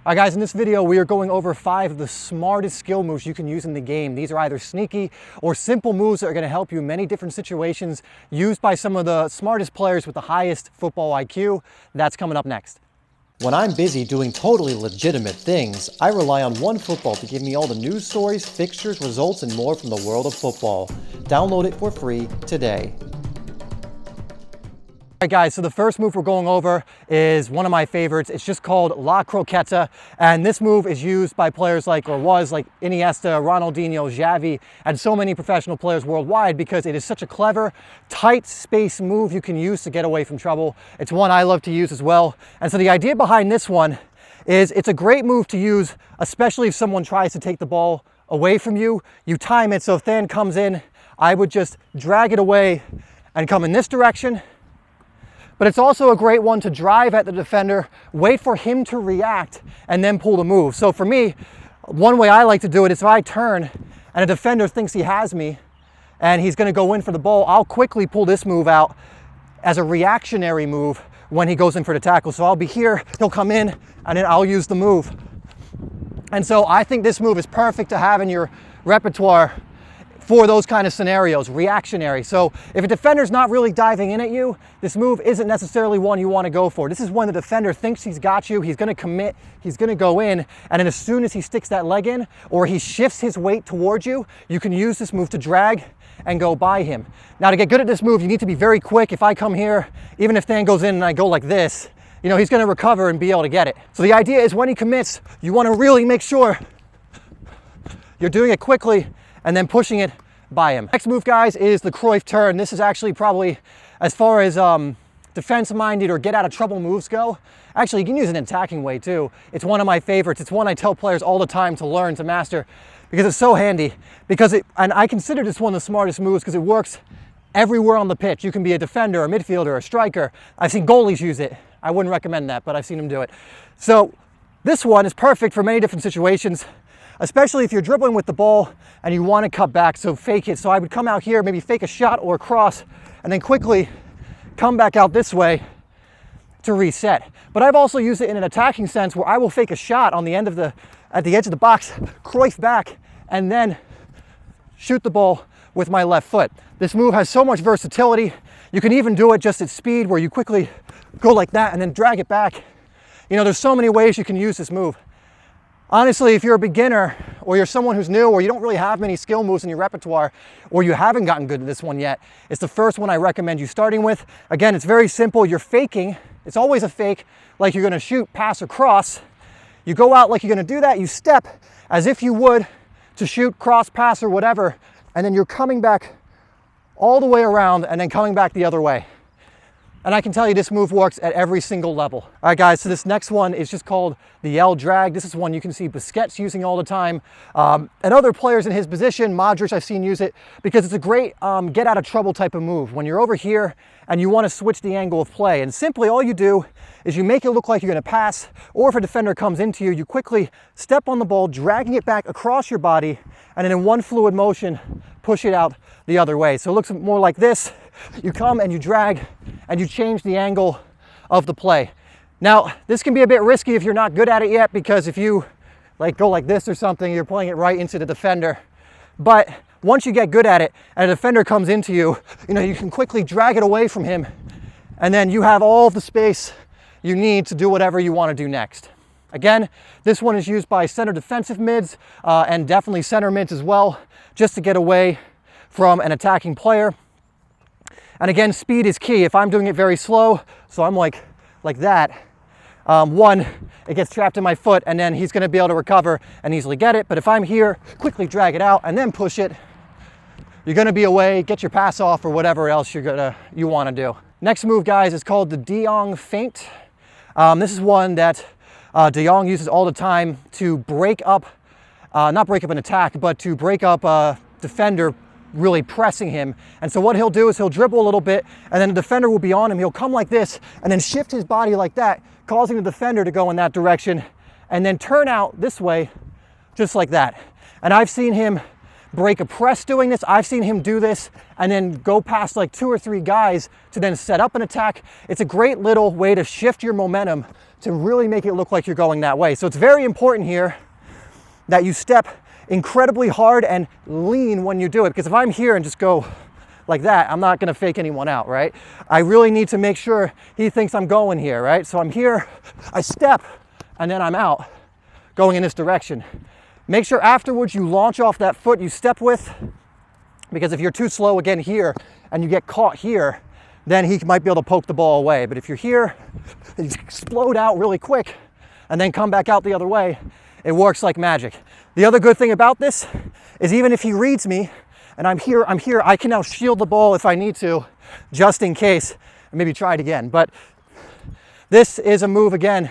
All right guys, in this video we are going over 5 of the smartest skill moves you can use in the game. These are either sneaky or simple moves that are going to help you in many different situations, used by some of the smartest players with the highest football IQ. That's coming up next. When I'm busy doing totally legitimate things, I rely on OneFootball to give me all the news stories, fixtures, results, and more from the world of football. Download it for free today. All right guys, so the first move we're going over is one of my favorites. It's just called La Croqueta, and this move is used by players like Iniesta, Ronaldinho, Xavi, and so many professional players worldwide because it is such a clever, tight space move you can use to get away from trouble. It's one I love to use as well. And so the idea behind this one is it's a great move to use, especially if someone tries to take the ball away from you. You time it so if Than comes in, I would just drag it away and come in this direction. But it's also a great one to drive at the defender, wait for him to react, and then pull the move. So for me, one way I like to do it is if I turn and a defender thinks he has me and he's gonna go in for the ball, I'll quickly pull this move out as a reactionary move when he goes in for the tackle. So I'll be here, he'll come in, and then I'll use the move. And so I think this move is perfect to have in your repertoire for those kind of scenarios, reactionary. So if a defender's not really diving in at you, this move isn't necessarily one you want to go for. This is when the defender thinks he's got you, he's going to commit, he's going to go in, and then as soon as he sticks that leg in or he shifts his weight towards you, you can use this move to drag and go by him. Now to get good at this move, you need to be very quick. If I come here, even if Than goes in and I go like this, he's going to recover and be able to get it. So the idea is when he commits, you want to really make sure you're doing it quickly and then pushing it by him. Next move, guys, is the Cruyff Turn. This is actually probably, as far as defense-minded or get-out-of-trouble moves go, actually you can use it in an attacking way too. It's one of my favorites. It's one I tell players all the time to learn, to master, because it's so handy. And I consider this one of the smartest moves because it works everywhere on the pitch. You can be a defender, a midfielder, a striker. I've seen goalies use it. I wouldn't recommend that, but I've seen them do it. So this one is perfect for many different situations, especially if you're dribbling with the ball and you want to cut back, so fake it. So I would come out here, maybe fake a shot or a cross, and then quickly come back out this way to reset. But I've also used it in an attacking sense where I will fake a shot on the end of at the edge of the box, Cruyff back, and then shoot the ball with my left foot. This move has so much versatility. You can even do it just at speed where you quickly go like that and then drag it back. There's so many ways you can use this move. Honestly, if you're a beginner or you're someone who's new or you don't really have many skill moves in your repertoire or you haven't gotten good at this one yet, it's the first one I recommend you starting with. Again, it's very simple. You're faking. It's always a fake, like you're going to shoot, pass, or cross. You go out like you're going to do that. You step as if you would to shoot, cross, pass, or whatever, and then you're coming back all the way around and then coming back the other way. And I can tell you this move works at every single level. All right, guys, so this next one is just called the L drag. This is one you can see Busquets using all the time. And other players in his position, Modric, I've seen use it because it's a great get out of trouble type of move. When you're over here and you want to switch the angle of play. And simply all you do is you make it look like you're going to pass, or if a defender comes into you, you quickly step on the ball, dragging it back across your body, and then in one fluid motion, push it out the other way. So it looks more like this. You come and you drag and you change the angle of the play. Now, this can be a bit risky if you're not good at it yet, because if you go like this or something, you're playing it right into the defender. But once you get good at it and a defender comes into you, you can quickly drag it away from him, and then you have all the space you need to do whatever you want to do next. Again, this one is used by center defensive mids and definitely center mids as well, just to get away from an attacking player. And again, speed is key. If I'm doing it very slow, so I'm like that, it gets trapped in my foot, and then he's going to be able to recover and easily get it. But if I'm here, quickly drag it out and then push it, you're going to be away, get your pass off, or whatever else you want to do. Next move, guys, is called the De Jong feint. This is one that De Jong uses all the time to break up, not break up an attack, but to break up a defender really pressing him. And so what he'll do is he'll dribble a little bit, and then the defender will be on him. He'll come like this and then shift his body like that, causing the defender to go in that direction and then turn out this way just like that. And I've seen him break a press doing this. I've seen him do this and then go past like 2 or 3 guys to then set up an attack. It's a great little way to shift your momentum to really make it look like you're going that way. So it's very important here that you step incredibly hard and lean when you do it, because if I'm here and just go like that, I'm not gonna fake anyone out, right? I really need to make sure he thinks I'm going here, right? So I'm here, I step, and then I'm out, going in this direction. Make sure afterwards you launch off that foot you step with, because if you're too slow again here and you get caught here, then he might be able to poke the ball away. But if you're here, you explode out really quick and then come back out the other way, it works like magic. The other good thing about this is even if he reads me and I'm here, I can now shield the ball if I need to, just in case, and maybe try it again. But this is a move, again,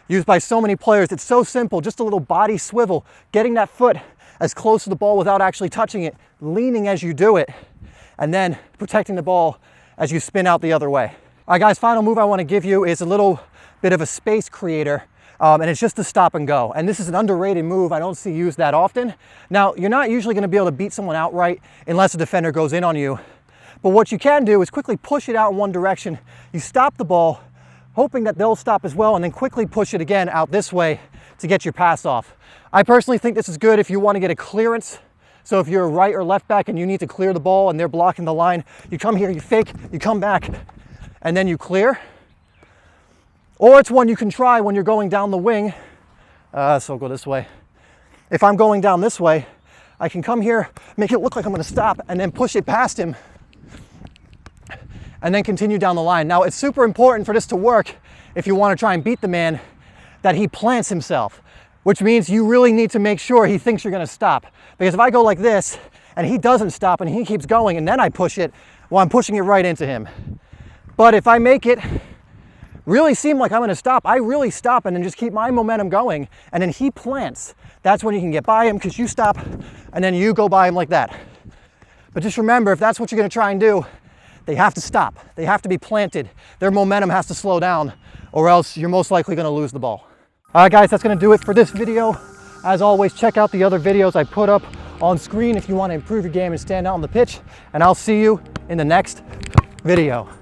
used by so many players. It's so simple, just a little body swivel, getting that foot as close to the ball without actually touching it, leaning as you do it, and then protecting the ball as you spin out the other way. All right, guys, final move I want to give you is a little bit of a space creator, and it's just a stop and go. And this is an underrated move I don't see used that often. Now, you're not usually going to be able to beat someone outright unless a defender goes in on you. But what you can do is quickly push it out in one direction. You stop the ball, hoping that they'll stop as well, and then quickly push it again out this way to get your pass off. I personally think this is good if you want to get a clearance. So if you're a right or left back and you need to clear the ball and they're blocking the line, you come here, you fake, you come back, and then you clear. Or it's one you can try when you're going down the wing. So I'll go this way. If I'm going down this way, I can come here, make it look like I'm going to stop, and then push it past him, and then continue down the line. Now, it's super important for this to work if you want to try and beat the man, that he plants himself, which means you really need to make sure he thinks you're going to stop. Because if I go like this and he doesn't stop and he keeps going and then I push it, well, I'm pushing it right into him. But if I make it really seem like I'm going to stop, I really stop and then just keep my momentum going, and then he plants. That's when you can get by him, because you stop and then you go by him like that. But just remember, if that's what you're going to try and do, they have to stop. They have to be planted. Their momentum has to slow down, or else you're most likely going to lose the ball. All right, guys, that's going to do it for this video. As always, check out the other videos I put up on screen if you want to improve your game and stand out on the pitch. And I'll see you in the next video.